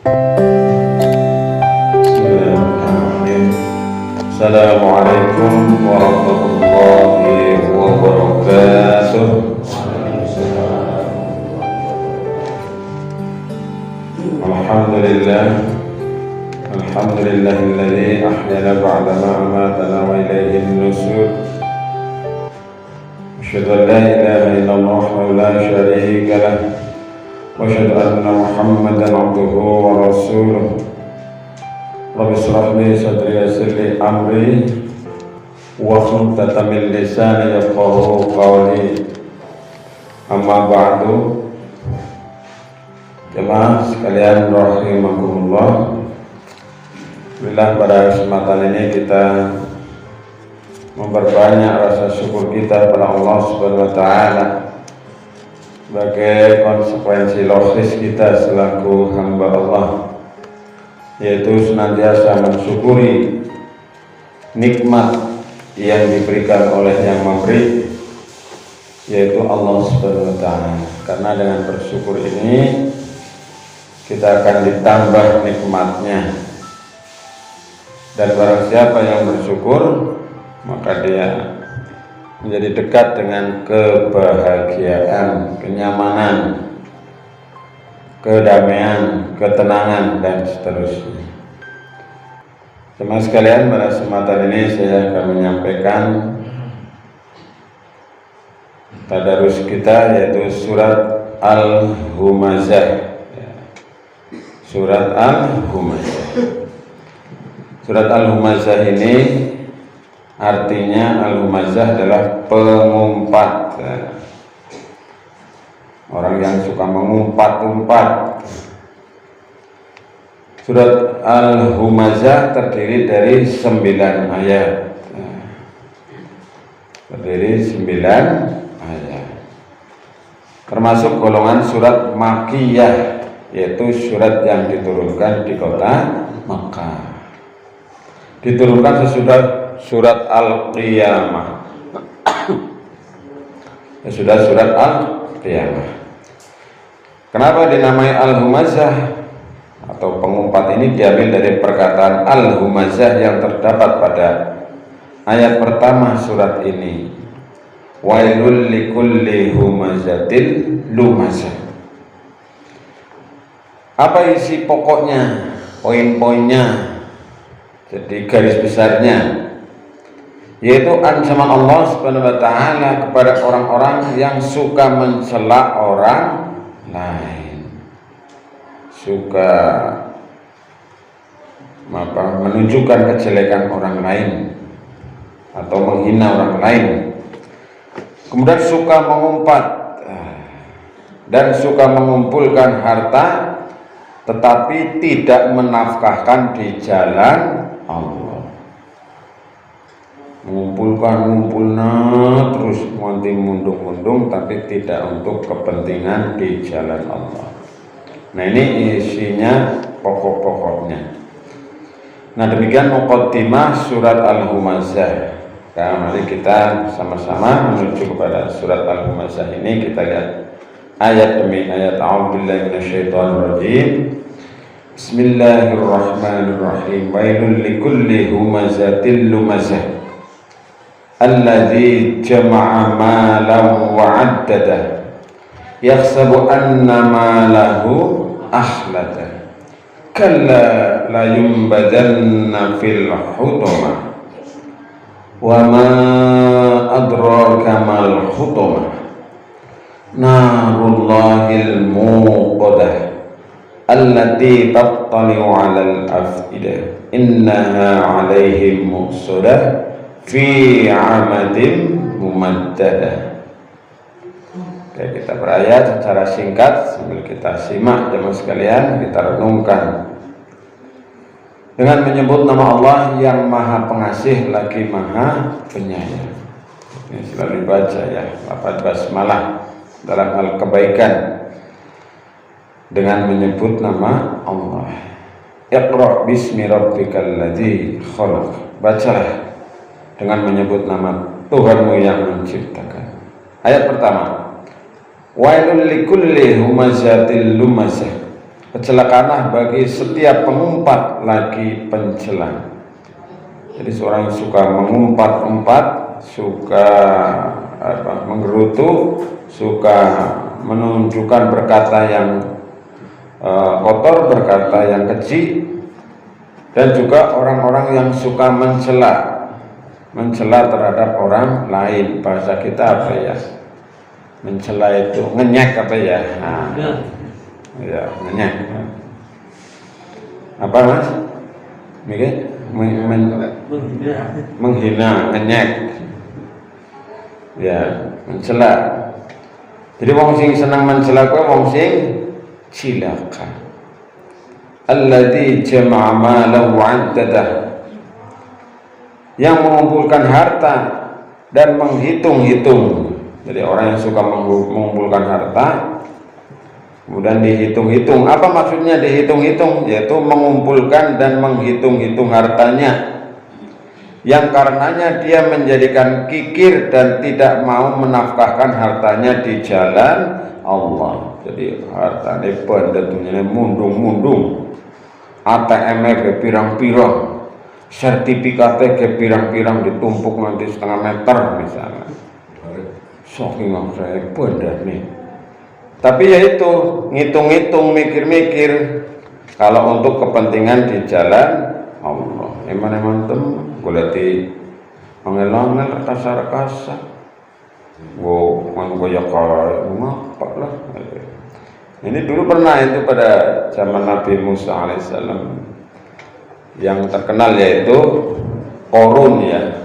Bismillahirrahmanirrahim. Assalamualaikum warahmatullahi wabarakatuh. Alhamdulillah. Alhamdulillahilladzi ahyana ba'da ma amatana wa ilayhi an-nusyur. Asyhadu an la ilaha illallah wa la syarika lah. Wa asyhadu anna Muhammadan abduhu wa rasuluh. Rabbi shrah li sadri yassir li amri wahlul 'uqdatam min lisani yafqahu qawli. Amma ba'du. Jemaah sekalian rahimakumullah. Alhamdulillah, pada kesempatan ini kita memperbanyak rasa syukur kita kepada Allah Subhanahu wa taala sebagai konsekuensi logis kita selaku hamba Allah, yaitu senantiasa mensyukuri nikmat yang diberikan oleh yang memberi, yaitu Allah Subhanahu wa taala. Karena dengan bersyukur ini kita akan ditambah nikmatnya. Dan barang siapa yang bersyukur, maka dia menjadi dekat dengan kebahagiaan, kenyamanan, kedamaian, ketenangan, dan seterusnya. Teman sekalian, pada kesempatan ini saya akan menyampaikan tadarus kita, yaitu surat Al-Humazah. Surat Al-Humazah. Surat Al-Humazah ini artinya, Al-Humazah adalah pengumpat. Orang yang suka mengumpat-umpat. Surat Al-Humazah terdiri dari 9 ayat. Terdiri 9 ayat. Termasuk golongan surat Makkiyah, yaitu surat yang diturunkan di kota Makkah. Diturunkan sesudah surat Al-Qiyamah. Sudah surat Al-Qiyamah. Kenapa dinamai Al-Humazah atau pengumpat ini? Diambil dari perkataan Al-Humazah yang terdapat pada ayat pertama surat ini. Wailul likulli humazatil lumazah. Apa isi pokoknya, poin-poinnya? Jadi garis besarnya, yaitu ancaman Allah Subhanahu wa taala kepada orang-orang yang suka mencela orang lain, suka menunjukkan kejelekan orang lain atau menghina orang lain, kemudian suka mengumpat dan suka mengumpulkan harta tetapi tidak menafkahkan di jalan Allah. Mengumpulkan terus mundung-mundung tapi tidak untuk kepentingan di jalan Allah. Nah, ini isinya pokok-pokoknya. Nah, demikian muqaddimah surat Al-Humazah. Nah, mari kita sama-sama menuju kepada surat Al-Humazah ini. Kita lihat ayat demi ayat. A'udzubillahi minasyaitonirrajim. Bismillahirrahmanirrahim. Wailul likulli humazatil lumazah alladzi jama'a malan wa 'addadah yahsabu anna malahu akhlada kalla la yumbadanna fil hutamah wa ma adraka mal hutamah narullahil muqadah allati tattali'u 'alal af'idah innaha 'alaihim muqsadah fi 'amadin mumaddadah. Oke, kita berayat secara singkat sambil kita simak jemaah sekalian, kita renungkan dengan menyebut nama Allah yang Maha Pengasih lagi Maha Penyayang. Ini selalu dibaca ya, lafaz basmalah dalam hal kebaikan dengan menyebut nama Allah. Iqra bismi rabbikal ladzi khalaq. Bacalah dengan menyebut nama Tuhanmu yang menciptakan. Ayat pertama. Wailul likulli humazatil lumazah Kecelakaanlah bagi setiap pengumpat lagi pencela. Jadi seorang yang suka mengumpat-umpat, suka menggerutu, suka menunjukkan berkata yang kotor, berkata yang keji, dan juga orang-orang yang suka mencela terhadap orang lain. Bahasa kita apa ya? Mencela itu ngenyek apa ya? Nah, ya ngenyek. Apa mas? Menghina, ngenyek. Ya, mencela. Jadi wong sing senang mencela kuwi wong sing cilaka. Alladzi jama'a malahu 'addadah. Yang mengumpulkan harta dan menghitung-hitung. Jadi orang yang suka mengumpulkan harta kemudian dihitung-hitung. Apa maksudnya dihitung-hitung? Yaitu mengumpulkan dan menghitung-hitung hartanya, yang karenanya dia menjadikan kikir dan tidak mau menafkahkan hartanya di jalan Allah. Jadi hartanya bandetunya mundung-mundung, ATM-nya ke pirang-pirang, sertifikatnya ke pirang-pirang, ditumpuk nanti setengah meter misalnya. Saking saya bandar nih. Tapi ya itu ngitung-ngitung, mikir-mikir kalau untuk kepentingan di jalan Allah. Eman-eman temen goleti angel-angel kasar-kasar. Wow, man goyak ngapa lah. Ini dulu pernah itu pada zaman Nabi Musa alaihissalam, yang terkenal yaitu Korun ya.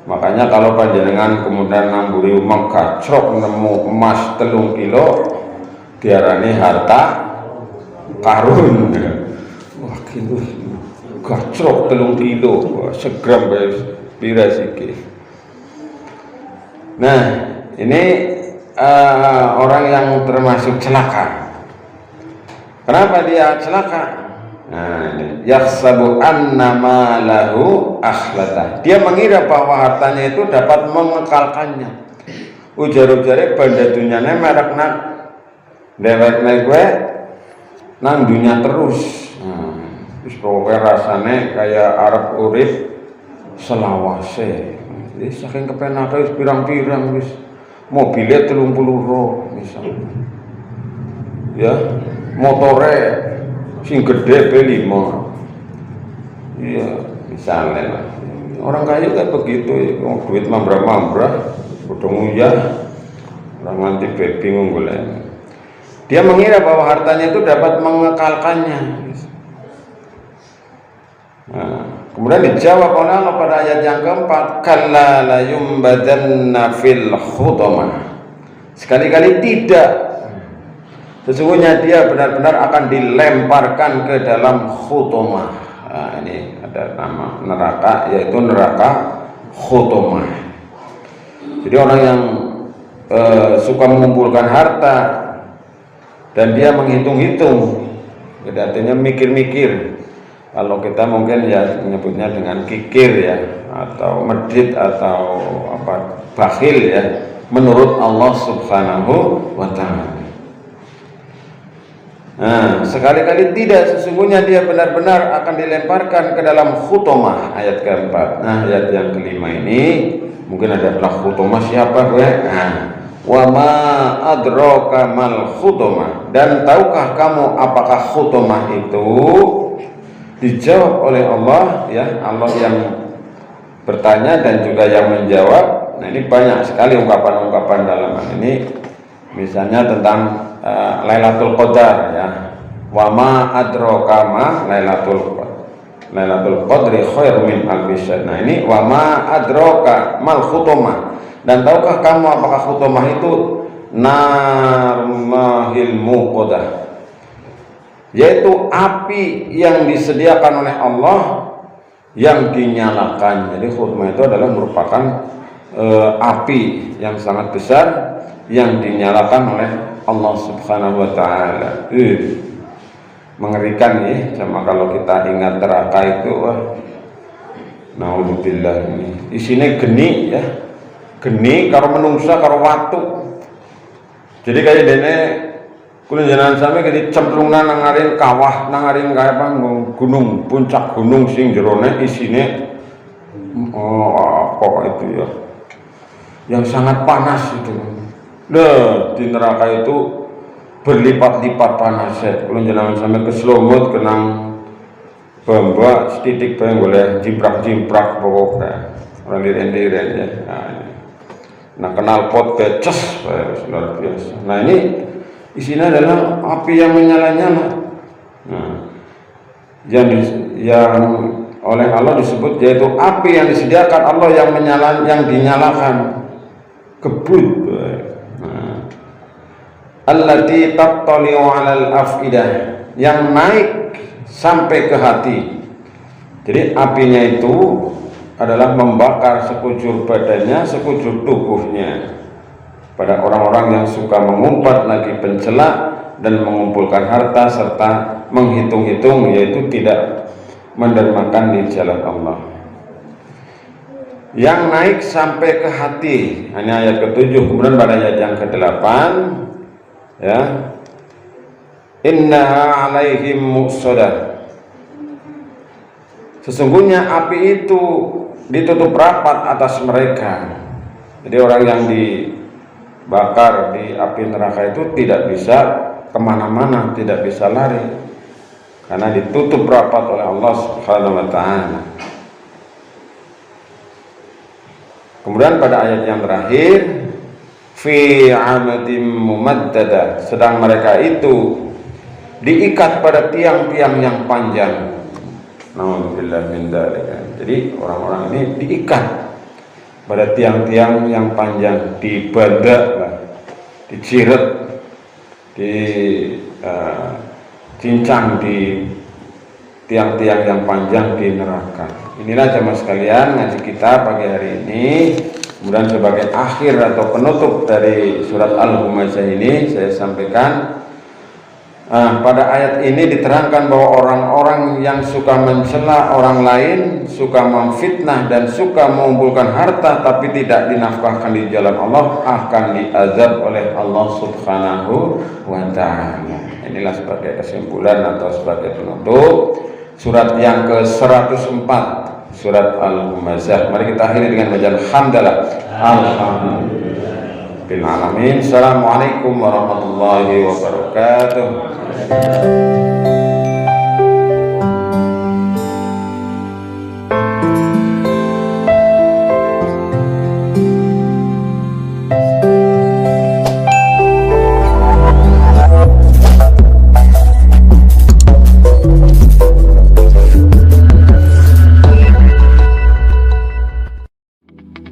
Makanya kalau panjenengan kemudian namburi umang gacrok nemu emas 3 kilo diarani harta karun. Wah kilo gacrok 3 kilo, wah, segram pira siki. Nah ini orang yang termasuk celaka. Kenapa dia celaka? Nah, ini yahsabu annama lahu akhlata. Dia mengira bahwa hartanya itu dapat mengekalkannya. Ujar-ujare banda dunyane merekna dewekne kowe nang dunya terus. Wis pokoke rasane kaya arep urip selawase. Wis saking kepenake wis pirang-pirang wis mobilnya 30 misalnya. Ya, motore sing gede B5. Iya, misalnya lah. Orang kaya kan begitu, duit mambrah-mambrah, udah nguyah, orang nanti bingung golek. Dia mengira bahwa hartanya itu dapat mengekalkannya. Nah, kemudian dijawab oleh Allah pada ayat yang keempat, kalla la yumbadanna fil khutamah. Sekali-kali tidak. Sesungguhnya dia benar-benar akan dilemparkan ke dalam khutamah. Nah, ini ada nama neraka, yaitu neraka khutamah. Jadi orang yang suka mengumpulkan harta dan dia menghitung-hitung, jadi artinya mikir-mikir. Kalau kita mungkin ya menyebutnya dengan kikir ya, atau medit atau apa bakhil ya, menurut Allah Subhanahu wa Ta'ala. Nah, sekali-kali tidak, sesungguhnya dia benar-benar akan dilemparkan ke dalam khutamah, ayat keempat. Nah, ayat yang kelima ini mungkin adalah khutamah siapa gue? Nah, wa ma adraka mal khutamah. Dan tahukah kamu apakah khutamah itu? Dijawab oleh Allah ya, Allah yang bertanya dan juga yang menjawab. Nah, ini banyak sekali ungkapan-ungkapan dalam hal ini. Misalnya tentang Lailatul Qadar ya. Wa ma adraka ma Lailatul Qadri khairum min alfi syahr. Nah, ini wa ma adraka mal khutamah. Dan tahukah kamu apakah khutamah itu? Narmahil muqadah. Yaitu api yang disediakan oleh Allah yang dinyalakan. Jadi khutamah itu adalah merupakan api yang sangat besar yang dinyalakan oleh Allah Subhanahu wa Ta'ala. Mengerikan ya, sama kalau kita ingat neraka itu, naudzubillah, ini isinya geni ya, geni karo menungsa karo watu. Jadi kayak dene Kula jenengan sami kene cemplungan nang ngaring kawah, nang ngaring kaya apa gunung, puncak gunung sing jerone isine apa itu ya. Yang sangat panas itu. Nah, di neraka itu berlipat-lipat panasnya. Kula jenengan sami keslomot kenang bamba setitik bae boleh jimprak-jimprak pokoknya. Ora liren-liren ya. Nah, kenal pot beces luar biasa. Nah, ini isinya adalah api yang menyala-nyala. Nah, yang oleh Allah disebut yaitu api yang disediakan Allah yang dinyalakan kebut. Nah, allati tattali'u 'alal afidah, yang naik sampai ke hati. Jadi apinya itu adalah membakar sekujur badannya, sekujur tubuhnya. Pada orang-orang yang suka mengumpat lagi pencela dan mengumpulkan harta serta menghitung-hitung, yaitu tidak mendermakan di jalan Allah. Yang naik sampai ke hati, ini ayat ke-7. Kemudian pada ayat yang ke-8 ya, innaha 'alaihim mu'sadah, sesungguhnya api itu ditutup rapat atas mereka. Jadi orang yang dibakar di api neraka itu tidak bisa kemana-mana, tidak bisa lari, karena ditutup rapat oleh Allah Subhanahu wa ta'ala. Kemudian pada ayat yang terakhir, fi 'amadim mumaddada, sedang mereka itu diikat pada tiang-tiang yang panjang. Nauzubillah min dzalik. Jadi orang-orang ini diikat pada tiang-tiang yang panjang, dibadak, dijiret, cincang di tiang-tiang yang panjang di neraka. Inilah jemaah sekalian ngaji kita pagi hari ini. Kemudian sebagai akhir atau penutup dari surat Al-Humazah ini saya sampaikan, pada ayat ini diterangkan bahwa orang-orang yang suka mencela orang lain, suka memfitnah dan suka mengumpulkan harta tapi tidak dinafkahkan di jalan Allah akan diazab oleh Allah Subhanahu wa ta'ala. Inilah sebagai kesimpulan atau sebagai penutup surat yang ke-104, surat Al-Humazah. Mari kita akhiri dengan bacaan hamdalah. Alhamdulillah. Assalamualaikum warahmatullahi wabarakatuh.